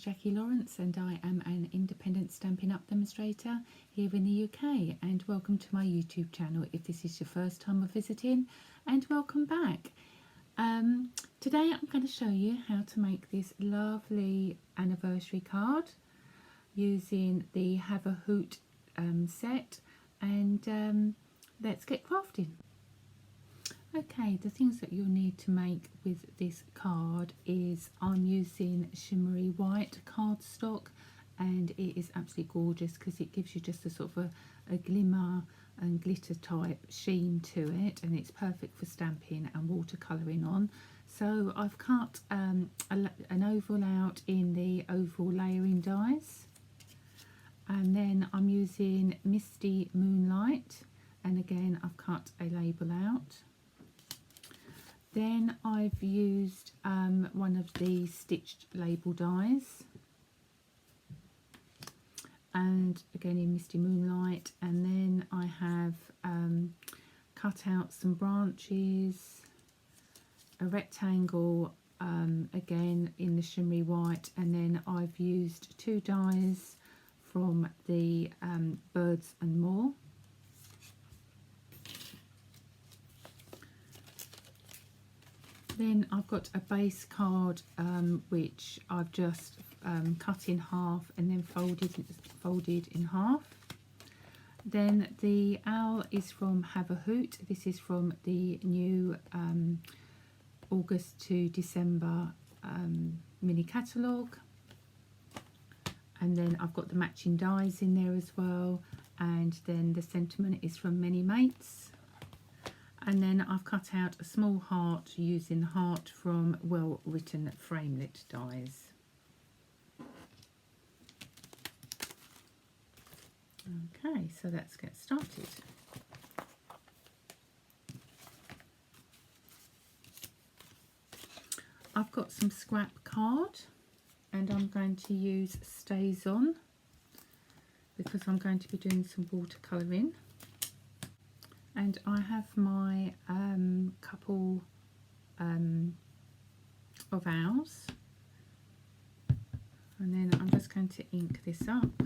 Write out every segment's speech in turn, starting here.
Jackie Lawrence and I am an independent Stampin' Up demonstrator here in the UK, and welcome to my YouTube channel if this is your first time of visiting, and welcome back. Today I'm going to show you how to make this lovely anniversary card using the Have a Hoot set, and let's get crafting. Okay, the things that you'll need to make with this card is I'm using shimmery white cardstock, and it is absolutely gorgeous because it gives you just a sort of a glimmer and glitter type sheen to it, and it's perfect for stamping and watercolouring on. So I've cut an oval out in the oval layering dies, and then I'm using Misty Moonlight, and again I've cut a label out. Then I've used one of the stitched label dies, and again in Misty Moonlight, and then I have cut out some branches, a rectangle again in the shimmery white, and then I've used two dies from the Birds and More. Then I've got a base card which I've just cut in half and then folded in half. Then the owl is from Have a Hoot. This is from the new August to December mini catalogue. And then I've got the matching dies in there as well. And then the sentiment is from Many Mates. And then I've cut out a small heart using the heart from Well Written Framelit dies. Okay, so let's get started. I've got some scrap card, and I'm going to use Stays On because I'm going to be doing some watercolouring. And I have my couple of owls, and then I'm just going to ink this up.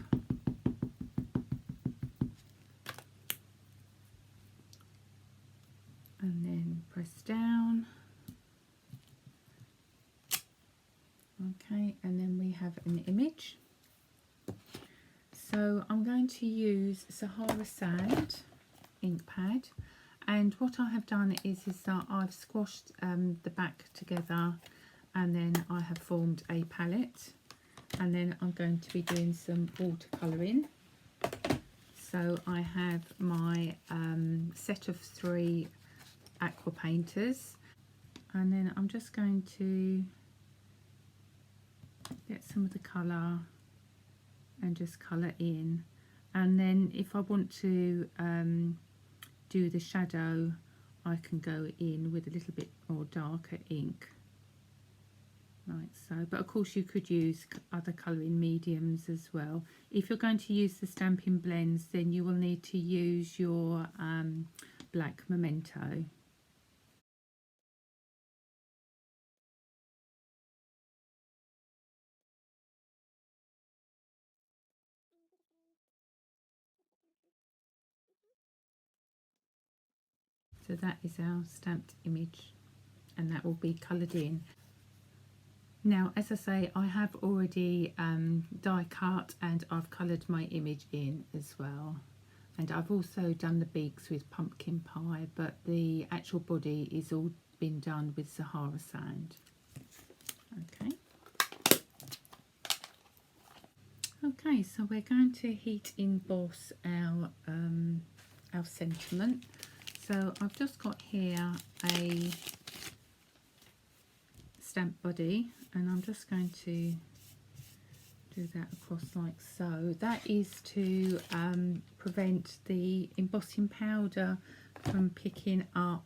And then press down. Okay, and then we have an image. So I'm going to use Sahara Sand ink pad, and what I have done is that I've squashed the back together, and then I have formed a palette, and then I'm going to be doing some watercolouring. So I have my set of 3 aqua painters, and then I'm just going to get some of the colour and just colour in, and then if I want to do the shadow, I can go in with a little bit more darker ink like so. But of course you could use other colouring mediums as well. If you're going to use the Stampin' Blends, then you will need to use your black Memento. So that is our stamped image, and that will be coloured in. Now, as I say, I have already die cut, and I've coloured my image in as well. And I've also done the beaks with pumpkin pie, but the actual body is all been done with Sahara Sand. Okay. Okay, so we're going to heat emboss our sentiment. So I've just got here a stamp body, and I'm just going to do that across like so. That is to prevent the embossing powder from picking up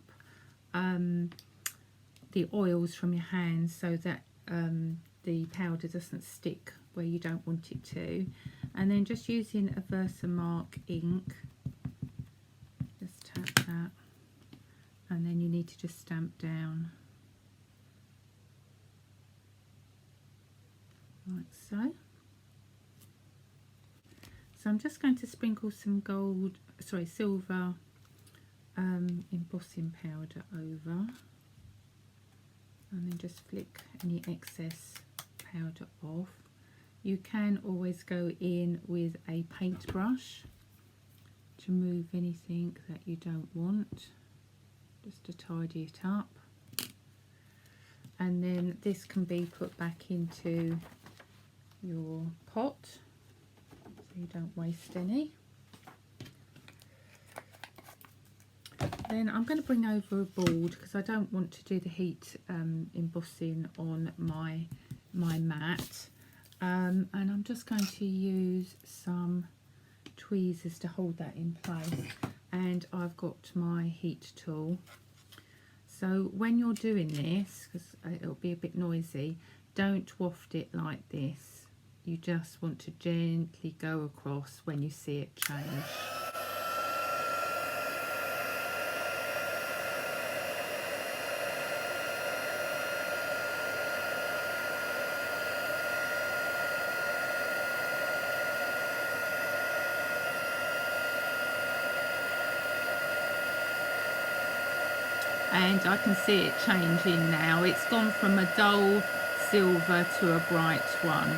the oils from your hands, so that the powder doesn't stick where you don't want it to. And then just using a Versamark ink, just tap that, and then you need to just stamp down like so. So I'm just going to sprinkle some silver embossing powder over, and then just flick any excess powder off. You can always go in with a paintbrush to remove anything that you don't want, just to tidy it up. And then this can be put back into your pot so you don't waste any. Then I'm going to bring over a board because I don't want to do the heat embossing on my mat, and I'm just going to use some tweezers to hold that in place, and I've got my heat tool. So when you're doing this, because it'll be a bit noisy, don't waft it like this. You just want to gently go across when you see it change. And I can see it changing now. It's gone from a dull silver to a bright one.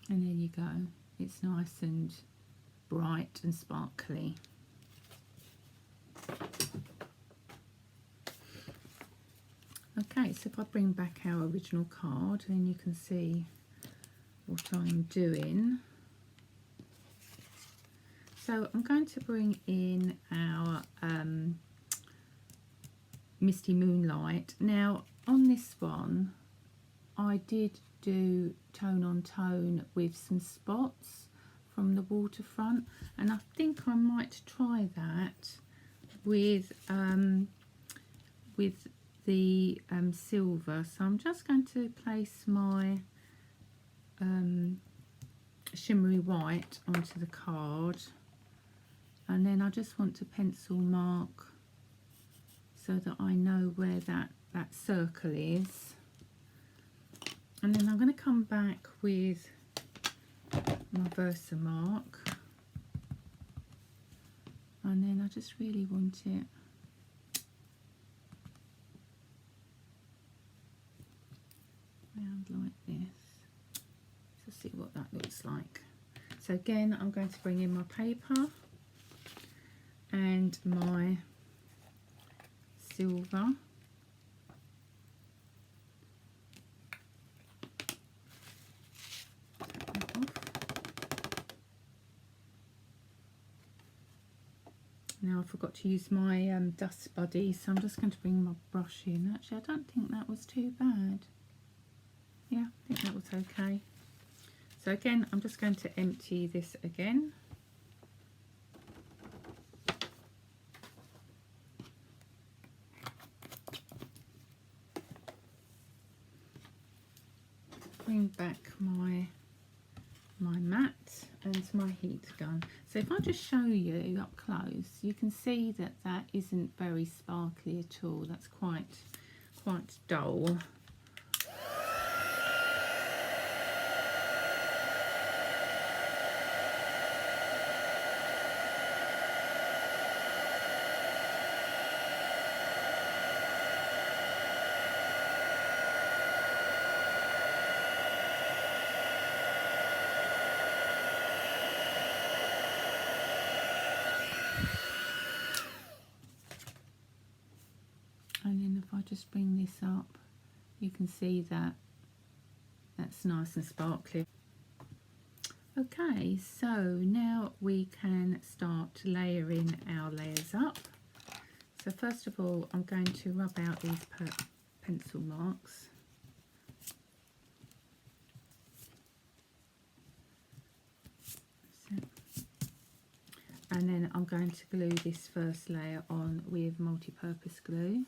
And there you go. It's nice and bright and sparkly. Okay, so if I bring back our original card, then you can see what I'm doing. So I'm going to bring in our Misty Moonlight. Now on this one, I did do tone on tone with some spots from the waterfront, and I think I might try that with the silver. So I'm just going to place my shimmery white onto the card, and then I just want to pencil mark so that I know where that circle is. And then I'm going to come back with my Versamark, and then I just really want it round like this. Let's see what that looks like. So again, I'm going to bring in my paper and my silver. Now I forgot to use my dust buddy, so I'm just going to bring my brush in. Actually, I don't think that was too bad. Yeah, I think that was okay. So again, I'm just going to empty this again. Bring back my mat and my heat gun. So if I just show you up close, you can see that that isn't very sparkly at all. That's quite dull. And then if I just bring this up, you can see that that's nice and sparkly. Okay, so now we can start layering our layers up. So first of all, I'm going to rub out these pencil marks. And then I'm going to glue this first layer on with multi-purpose glue.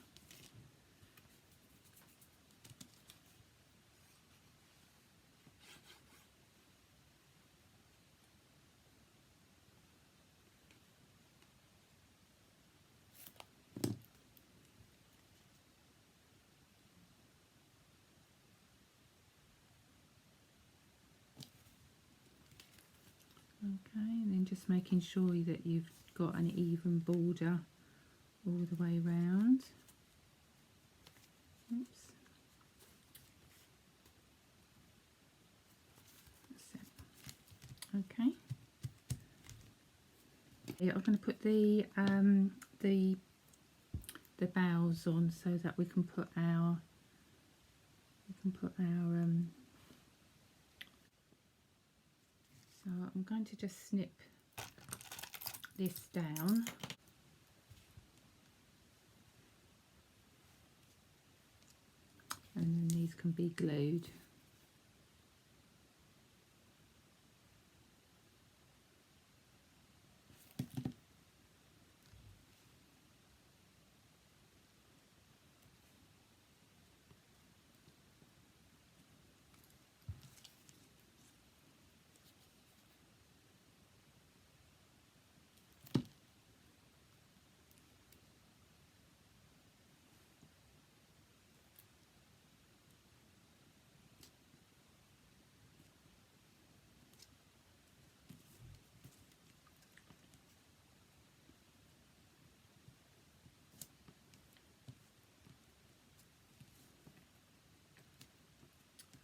Okay, and then just making sure that you've got an even border all the way round. Oops. Okay. Yeah, I'm going to put the bows on so that we can put our so I'm going to just snip this down. And then these can be glued.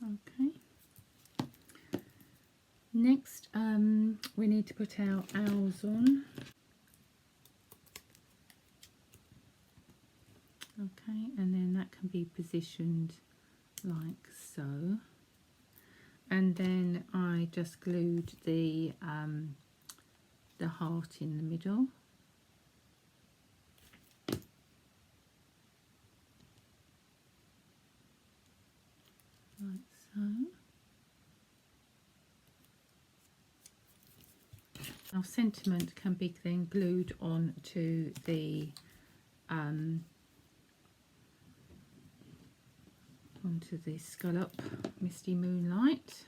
Okay. Next, we need to put our owls on. Okay, and then that can be positioned like so. And then I just glued the heart in the middle. Like so. Our sentiment can be then glued on to the onto the scallop Misty Moonlight.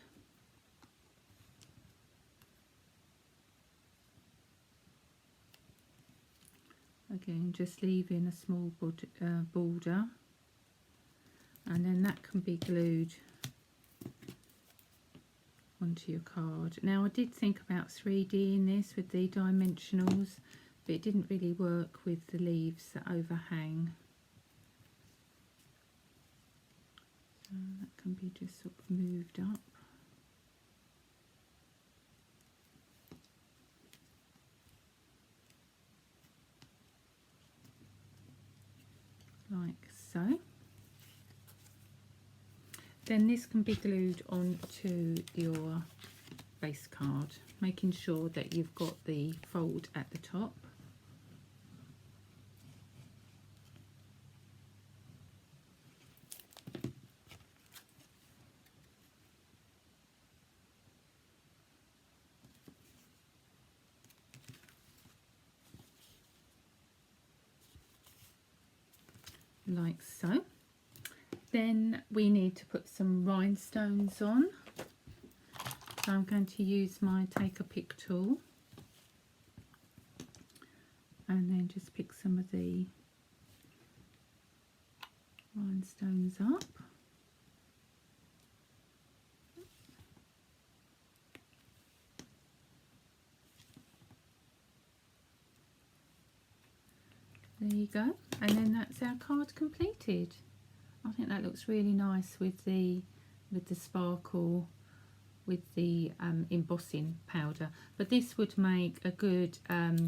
Again, just leaving a small border, and then that can be glued onto your card. Now I did think about 3D in this with the dimensionals, but it didn't really work with the leaves that overhang. So that can be just sort of moved up. Like so. Then this can be glued onto your base card, making sure that you've got the fold at the top. Like so. Then we need to put some rhinestones on. So I'm going to use my take a pick tool and then just pick some of the rhinestones up. There you go, and then that's our card completed. I think that looks really nice with the sparkle, with the embossing powder. But this would make a good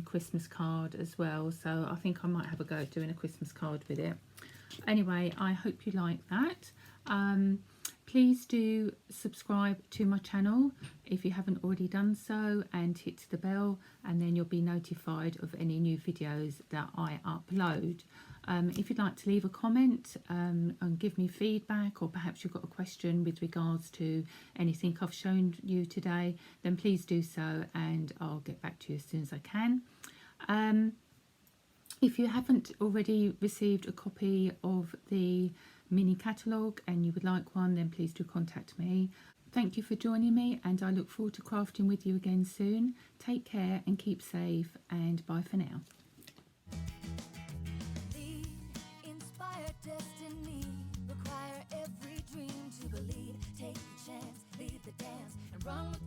Christmas card as well. So I think I might have a go at doing a Christmas card with it. Anyway, I hope you like that. Please do subscribe to my channel if you haven't already done so, and hit the bell, and then you'll be notified of any new videos that I upload. If you'd like to leave a comment and give me feedback, or perhaps you've got a question with regards to anything I've shown you today, then please do so and I'll get back to you as soon as I can. If you haven't already received a copy of the mini catalogue and you would like one, then please do contact me. Thank you for joining me, and I look forward to crafting with you again soon. Take care and keep safe, and bye for now. Destiny require every dream to believe. Take a chance, lead the dance, and run with